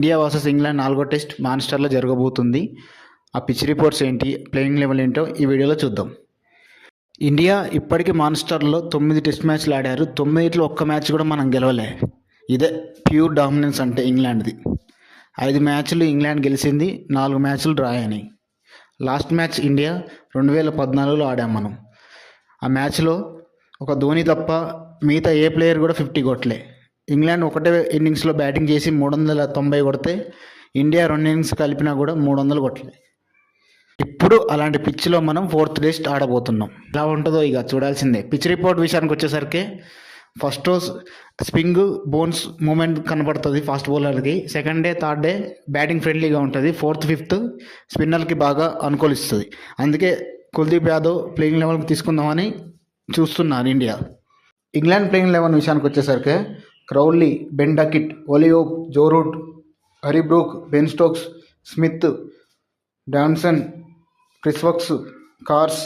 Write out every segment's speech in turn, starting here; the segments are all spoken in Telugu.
ఇండియా వర్సెస్ ఇంగ్లాండ్ 4వ టెస్ట్ మాన్స్టర్లో జరగబోతుంది. ఆ పిచ్ రిపోర్ట్స్ ఏంటి, ప్లేయింగ్ లెవెల్ ఏంటో ఈ వీడియోలో చూద్దాం. ఇండియా ఇప్పటికీ మాన్స్టర్లో 9 టెస్ట్ మ్యాచ్లు ఆడారు. 9లో ఒక్క మ్యాచ్ కూడా మనం గెలవలే. ఇదే ప్యూర్ డామినెన్స్ అంటే ఇంగ్లాండ్ది. 5 మ్యాచ్లు ఇంగ్లాండ్ గెలిచింది, 4 మ్యాచ్లు డ్రా అయినాయి. లాస్ట్ మ్యాచ్ ఇండియా 2014లో ఆడాం మనం. ఆ మ్యాచ్లో ఒక ధోని తప్ప మిగతా ఏ ప్లేయర్ కూడా 50 కొట్టలే. ఇంగ్లాండ్ ఒకటే ఇన్నింగ్స్లో బ్యాటింగ్ చేసి 390 కొడితే ఇండియా 2 ఇన్నింగ్స్ కలిపినా కూడా 300 కొట్టలే. ఇప్పుడు అలాంటి పిచ్లో మనం 4th టెస్ట్ ఆడబోతున్నాం. ఎలా ఉంటుందో ఇక చూడాల్సిందే. పిచ్ రిపోర్ట్ విషయానికి వచ్చేసరికి ఫస్ట్ రోజు స్వింగ్ బోన్స్ మూమెంట్ కనపడుతుంది ఫాస్ట్ బౌలర్కి. Second day third day batting ఫ్రెండ్లీగా ఉంటుంది. 4th 5th స్పిన్నర్కి బాగా అనుకూలిస్తుంది. అందుకే కుల్దీప్ యాదవ్ ప్లేయింగ్ లెవెల్కి తీసుకుందామని చూస్తున్నారు ఇండియా. ఇంగ్లాండ్ ప్లేయింగ్ 11 విషయానికి వచ్చేసరికి Crawley, Ben Duckett, Ollie Pope, Joe Root, Harry Brook, Ben Stokes, Smith, Dawson, Chris Woakes, Carse,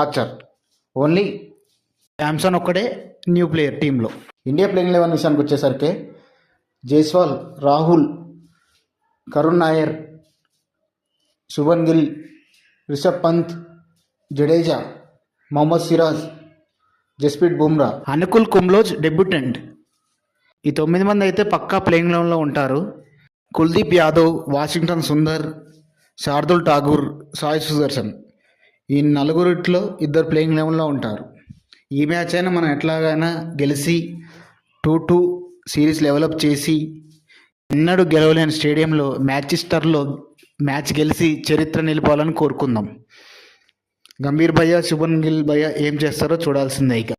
Archer. Only Samson ఒక్కడే న్యూ ప్లేయర్ టీంలో. ఇండియా ప్లేయింగ్ 11 విషయానికి వచ్చేసరికి జైస్వాల్, రాహుల్, కరుణ్ నాయర్, శుభన్ గిల్, రిషబ్ పంత్, జడేజా, మొహమ్మద్ సిరాజ్, జస్ప్రీత్ బుమ్రా, అనుకుల్ కుంబ్లోజ్ డెబ్యూటెంట్. ఈ 9 మంది అయితే పక్కా ప్లేయింగ్ లెవెన్లో ఉంటారు. కుల్దీప్ యాదవ్, వాషింగ్టన్ సుందర్, శార్దుల్ ఠాగూర్, సాయి సుదర్శన్, ఈ నలుగురిట్లో 2 ప్లేయింగ్ లెవెన్లో ఉంటారు. ఈ మ్యాచ్ అయినా మనం ఎట్లాగైనా గెలిచి 2-2 సిరీస్ డెవలప్ చేసి ఎన్నడూ గెలవలేని స్టేడియంలో మ్యాంచెస్టర్లో మ్యాచ్ గెలిచి చరిత్ర నిలిపాలని కోరుకుందాం. గంభీర్ భయ్య, శుభన్ గిల్ భయ్య ఏం చేస్తారో చూడాల్సిందే ఇక.